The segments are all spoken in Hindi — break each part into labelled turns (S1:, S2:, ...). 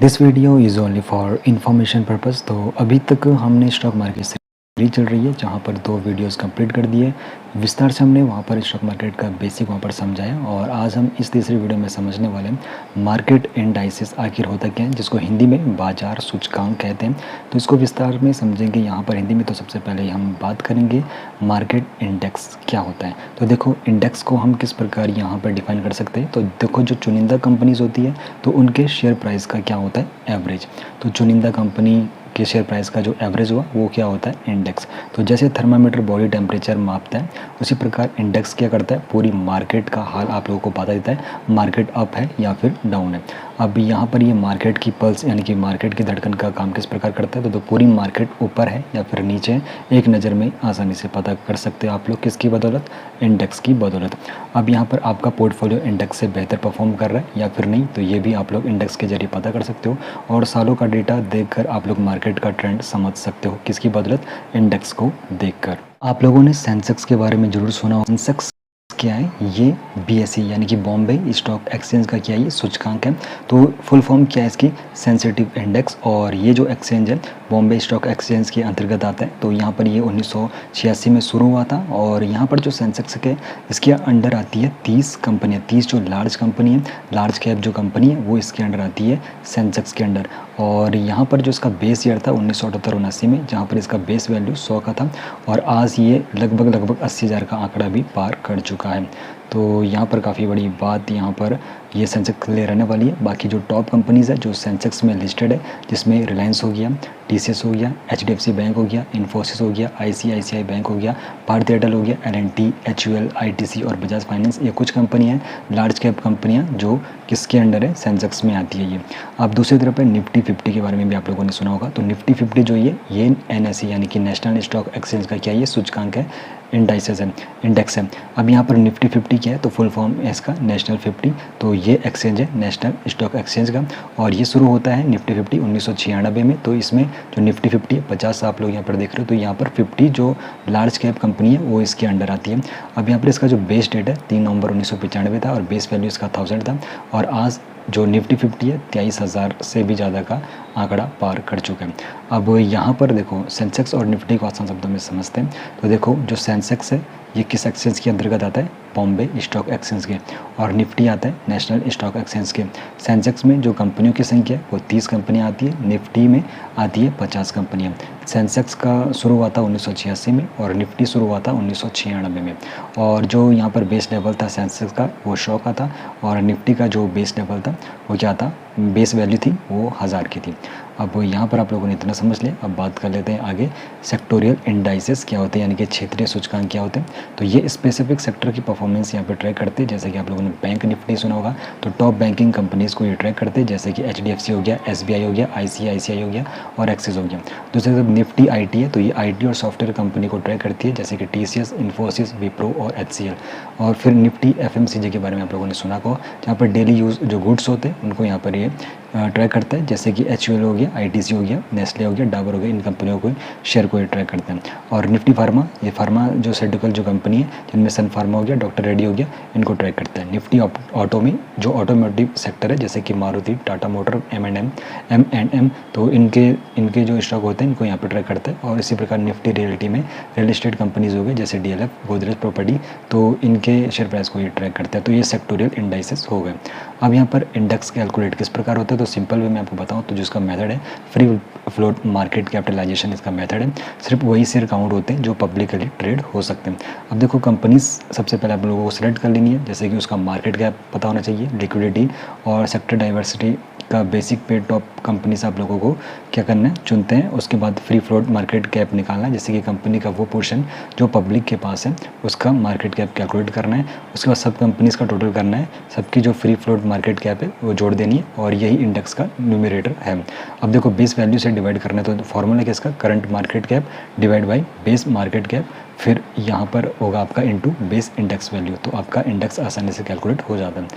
S1: This video is only for information purpose. तो अभी तक हमने स्टॉक मार्केट से चल रही है, जहाँ पर 2 वीडियोस कंप्लीट कर दिए। विस्तार से हमने वहाँ पर स्टॉक मार्केट का बेसिक वहाँ पर समझाया, और आज हम इस तीसरी वीडियो में समझने वाले हैं मार्केट इंडाइसेस आखिर होता क्या है, जिसको हिंदी में बाजार सूचकांक कहते हैं। तो इसको विस्तार में समझेंगे यहाँ पर हिंदी में। तो सबसे पहले हम बात करेंगे मार्केट इंडेक्स क्या होता है। तो देखो, इंडेक्स को हम किस प्रकार यहाँ पर डिफाइन कर सकते हैं। तो देखो, जो चुनिंदा कंपनीज होती है तो उनके शेयर प्राइस का क्या होता है, एवरेज। तो चुनिंदा कंपनी के शेयर प्राइस का जो एवरेज हुआ वो क्या होता है, इंडेक्स। तो जैसे थर्मामीटर बॉडी टेम्परेचर मापता है, उसी प्रकार इंडेक्स क्या करता है, पूरी मार्केट का हाल आप लोगों को बता देता है, मार्केट अप है या फिर डाउन है। अब यहाँ पर ये मार्केट की पल्स यानी कि मार्केट की धड़कन का काम किस प्रकार करता है। तो पूरी मार्केट ऊपर है या फिर नीचे है, एक नज़र में आसानी से पता कर सकते हो आप लोग, किसकी बदौलत, इंडेक्स की बदौलत। अब यहाँ पर आपका पोर्टफोलियो इंडेक्स से बेहतर परफॉर्म कर रहा है या फिर नहीं, तो ये भी आप लोग इंडेक्स के जरिए पता कर सकते हो। और सालों का डेटा देखकर आप लोग मार्केट का ट्रेंड समझ सकते हो, किसकी बदौलत, इंडेक्स को देखकर। आप लोगों ने सेंसेक्स के बारे में जरूर सुना हो। सेंसेक्स क्या है, ये बीएसई यानी कि बॉम्बे स्टॉक एक्सचेंज का क्या है, ये सूचकांक है। तो फुल फॉर्म क्या है इसकी, सेंसिटिव इंडेक्स। और ये जो एक्सचेंज है बॉम्बे स्टॉक एक्सचेंज के अंतर्गत आता है। तो यहाँ पर ये 1986 में शुरू हुआ था। और यहाँ पर जो सेंसेक्स के इसके अंडर आती है 30 कंपनियाँ, 30 जो लार्ज कंपनी है, लार्ज कैप जो कंपनी है वो इसके अंडर आती है, सेंसेक्स के अंडर। और यहाँ पर जो इसका बेस ईयर था 1978-79 में, जहाँ पर इसका बेस वैल्यू 100 का था, और आज ये लगभग 80,000 का आंकड़ा भी पार कर चुका है। तो यहाँ पर काफ़ी बड़ी बात यहाँ पर ये सेंसेक्स ले रहने वाली है। बाकी जो टॉप कंपनीज़ है जो सेंसेक्स में लिस्टेड है, जिसमें रिलायंस हो गया, टीसीएस हो गया, एचडीएफसी बैंक हो गया, इन्फोसिस हो गया, आईसीआईसीआई बैंक हो गया, भारतीय एयरटेल हो गया, एलएनटी, एचयूएल, आईटीसी और बजाज फाइनेंस, ये कुछ कंपनियाँ हैं लार्ज कैप कंपनियाँ जो किसके अंडर है, सेंसेक्स में आती है ये। अब दूसरी तरफ है निफ्टी 50 के बारे में भी आप लोगों ने सुना होगा। तो निफ्टी 50 जो ये एनएसई यानी कि नेशनल स्टॉक एक्सचेंज का क्या, ये सूचकांक है, इंडाइसेस है, इंडेक्स है। अब यहाँ पर निफ्टी 50 क्या है, तो फुल फॉर्म है इसका नेशनल 50। तो ये एक्सचेंज है नेशनल स्टॉक एक्सचेंज का, और ये शुरू होता है निफ्टी 50 1996 में। तो इसमें जो निफ्टी 50 है 50 आप लोग यहाँ पर देख रहे हो, तो यहाँ पर 50 जो लार्ज कैप कंपनी है वो इसके अंडर आती है। अब यहाँ पर इसका जो बेस डेट है 3 नवंबर 1995 था, और बेस वैल्यू इसका 1000 था। और आज जो निफ्टी 50 है 23,000 से भी ज़्यादा का आंकड़ा पार कर चुका है। अब यहाँ पर देखो, सेंसेक्स और निफ्टी को आसान शब्दों में समझते हैं। तो देखो, जो सेंसेक्स है ये किस एक्सचेंज के अंतर्गत आता है, बॉम्बे स्टॉक एक्सचेंज के, और निफ्टी आता है नेशनल स्टॉक एक्सचेंज के। सेंसेक्स में जो कंपनियों की संख्या है वो 30 कंपनियां आती है, निफ्टी में आती है 50 कंपनियां। सेंसेक्स का शुरू हुआ था 1986 में, और निफ्टी शुरू हुआ था 1996 में। और जो यहाँ पर बेस लेवल था सेंसेक्स का वो 100 का था, और निफ्टी का जो बेस लेवल था वो क्या था, बेस वैल्यू थी वो 1000 की थी। अब यहाँ पर आप लोगों ने इतना समझ लिया। अब बात कर लेते हैं आगे, सेक्टोरियल इंडाइसेस क्या होते हैं, यानी कि क्षेत्रीय सूचकांक क्या होते हैं। तो ये स्पेसिफिक सेक्टर की परफॉर्मेंस यहाँ पे ट्रैक करते हैं। जैसे कि आप लोगों ने बैंक निफ्टी सुना होगा, तो टॉप बैंकिंग कंपनीज़ को ये ट्रैक करते हैं, जैसे कि एचडीएफसी हो गया, एसबीआई हो गया, आईसीआईसीआई हो गया, और एक्सिस हो गया। दूसरी तरफ निफ्टी आईटी है, तो ये आईटी और सॉफ्टवेयर कंपनी को ट्रैक करती है, जैसे कि टीसीएस, इन्फोसिस, विप्रो और एचसीएल। और फिर निफ्टी एफएमसीजी के बारे में आप लोगों ने सुना होगा, जहाँ पर डेली यूज़ जो गुड्स होते हैं उनको यहाँ पर ये ट्रैक करता है, जैसे कि एचयूएल हो गया, आईटीसी हो गया, नेस्ले हो गया, डाबर हो गया, इन कंपनियों को शेयर को ये ट्रैक करते हैं। और निफ्टी फार्मा, ये फार्मा जो सर्जिकल जो कंपनी है, जिनमें सन फार्मा हो गया, डॉक्टर रेड्डी हो गया, इनको ट्रैक करता है। निफ्टी ऑटो में जो ऑटोमोटिव सेक्टर है, जैसे कि Maruti, Tata motor, M and M, तो इनके जो स्टॉक होते हैं इनको यहाँ पर ट्रैक करता है। और इसी प्रकार निफ्टी रियलिटी में रियल एस्टेट कंपनीज हो गए, जैसे डीएलएफ, गोदरेज प्रॉपर्टी, तो इनके शेयर प्राइस को ये ट्रैक करता है। तो ये सेक्टोरियल इंडाइसेस हो गए। अब यहाँ पर इंडेक्स कैलकुलेट किस प्रकार होता है, तो सिंपल वे में आपको बताऊँ तो जिसका मेथड है फ्री फ्लोट मार्केट कैपिटलाइजेशन, इसका मेथड है। सिर्फ वही शेयर काउंट होते हैं जो पब्लिकली ट्रेड हो सकते हैं। अब देखो, कंपनीज सबसे पहले आप लोगों को सिलेक्ट कर लेनी है, जैसे कि उसका मार्केट कैप पता होना चाहिए, लिक्विडिटी और सेक्टर डाइवर्सिटी का बेसिक पे टॉप कंपनीज आप लोगों को क्या करना है, चुनते हैं। उसके बाद फ्री फ्लोट मार्केट कैप निकालना है, जैसे कि कंपनी का वो पोर्शन जो पब्लिक के पास है उसका मार्केट कैप कैलकुलेट करना है। उसके बाद सब कंपनीज का टोटल करना है, सबकी जो फ्री फ्लोट मार्केट कैप है वो जोड़ देनी है, और यही इंडेक्स का न्यूमरेटर है। अब देखो, बेस वैल्यू से डिवाइड करना है, तो फॉर्मूला किसका, current market cap divide by base market cap, फिर यहाँ पर होगा आपका इनटू बेस इंडेक्स वैल्यू। तो आपका इंडेक्स आसानी से कैलकुलेट हो जाता है।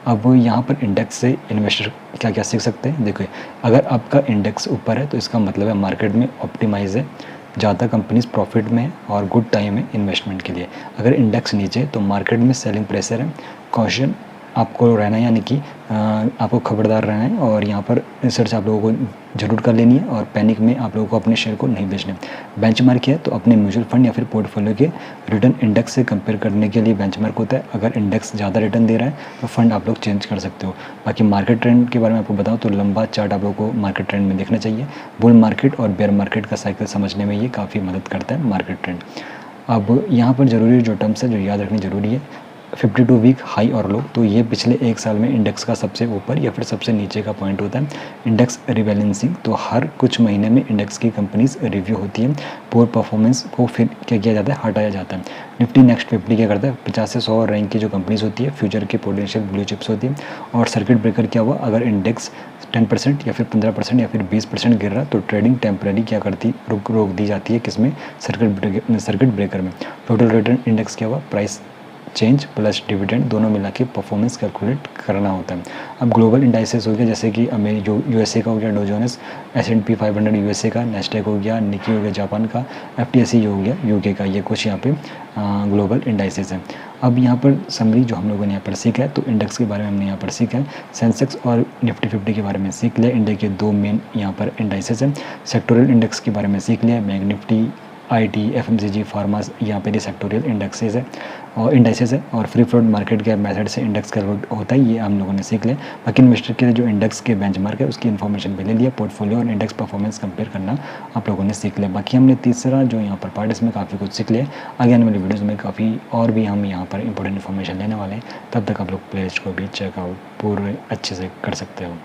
S1: अब यहाँ पर इंडेक्स से इन्वेस्टर क्या क्या सीख सकते हैं, देखिए, अगर आपका इंडेक्स ऊपर है तो इसका मतलब है मार्केट में ऑप्टिमाइज है, ज़्यादा कंपनीज प्रॉफिट में है और गुड टाइम है इन्वेस्टमेंट के लिए। अगर इंडेक्स नीचे तो मार्केट में सेलिंग प्रेशर है, कॉशन आपको रहना है, यानी कि आपको खबरदार रहना है और यहाँ पर रिसर्च आप लोगों को ज़रूर कर लेनी है और पैनिक में आप लोगों को अपने शेयर को नहीं बेचना है। बेंचमार्क क्या है, तो अपने म्यूचुअल फंड या फिर पोर्टफोलियो के रिटर्न इंडेक्स से कंपेयर करने के लिए बेंचमार्क होता है। अगर इंडेक्स ज़्यादा रिटर्न दे रहा है तो फंड आप लोग चेंज कर सकते हो। बाकी मार्केट ट्रेंड के बारे में आपको बताऊँ तो लंबा चार्ट आप लोगों को मार्केट ट्रेंड में देखना चाहिए। बुल मार्केट और बेयर मार्केट का साइकिल समझने में ये काफ़ी मदद करता है मार्केट ट्रेंड। अब यहाँ पर ज़रूरी जो टर्म्स है जो याद रखनी ज़रूरी है, 52 वीक हाई और लो, तो ये पिछले एक साल में इंडेक्स का सबसे ऊपर या फिर सबसे नीचे का पॉइंट होता है। इंडेक्स रिबैलेंसिंग, तो हर कुछ महीने में इंडेक्स की कंपनीज रिव्यू होती है। पोर परफॉर्मेंस को फिर क्या किया जाता है, हटाया जाता है। निफ्टी नेक्स्ट 50 क्या करता है, 50 से 100 रैंक की जो कंपनीज होती है फ्यूचर के पोटेंशियल ब्लू चिप्स होती है। और सर्किट ब्रेकर क्या हुआ, अगर इंडेक्स 10% या फिर 15% या फिर 20% गिर रहा तो ट्रेडिंग टेम्पररी क्या करती, रोक दी जाती है। किसमें, सर्किट ब्रेकर में। टोटल रिटर्न इंडेक्स क्या हुआ, प्राइस चेंज प्लस डिविडेंड दोनों मिला के परफॉर्मेंस कैलकुलेट करना होता है। अब ग्लोबल इंडाइसेस हो गया, जैसे कि यूएसए का हो गया डो जोन्स, S&P 500 यूएसए का, नेस्डेक हो गया, निकी हो गया जापान का, FTSE हो गया यूके का। ये कुछ यहाँ पे ग्लोबल इंडाइसेस हैं। अब यहाँ पर समरी जो हम लोगों ने यहाँ पर सीखा है, तो इंडेक्स के बारे में हमने यहाँ पर सीखा है। सेंसेक्स और निफ्टी 50 के बारे में सीख लिया। इंडिया के दो मेन यहाँ पर इंडाइसेस हैं। सेक्टोरल इंडेक्स के बारे में सीख लिया, बैंक निफ्टी, IT, FMCG, फार्मास, यहाँ पे सेक्टोरियल इंडेक्सेस है और इंडाइसेस है। और फ्री फ्लोट मार्केट के मेथड से इंडेक्स कैलकुलेट होता है, ये हम लोगों ने सीख लिया। बाकी इन्वेस्टर के लिए जो इंडेक्स के बेंचमार्क है उसकी इन्फॉर्मेशन भी ले लिया। पोर्टफोलियो और इंडेक्स परफॉर्मेंस कंपेयर करना आप लोगों ने सीख लिया। बाकी हमने तीसरा जो यहाँ पर पार्ट, इसमें काफ़ी कुछ सीख लिया। आगे आने वाली वीडियोज़ में काफ़ी और भी हम यहाँ पर इंपॉर्टेंट इन्फॉर्मेशन लेने वाले हैं। तब तक आप लोग प्ले लिस्ट को भी चेकआउट पूरे अच्छे से कर सकते हो।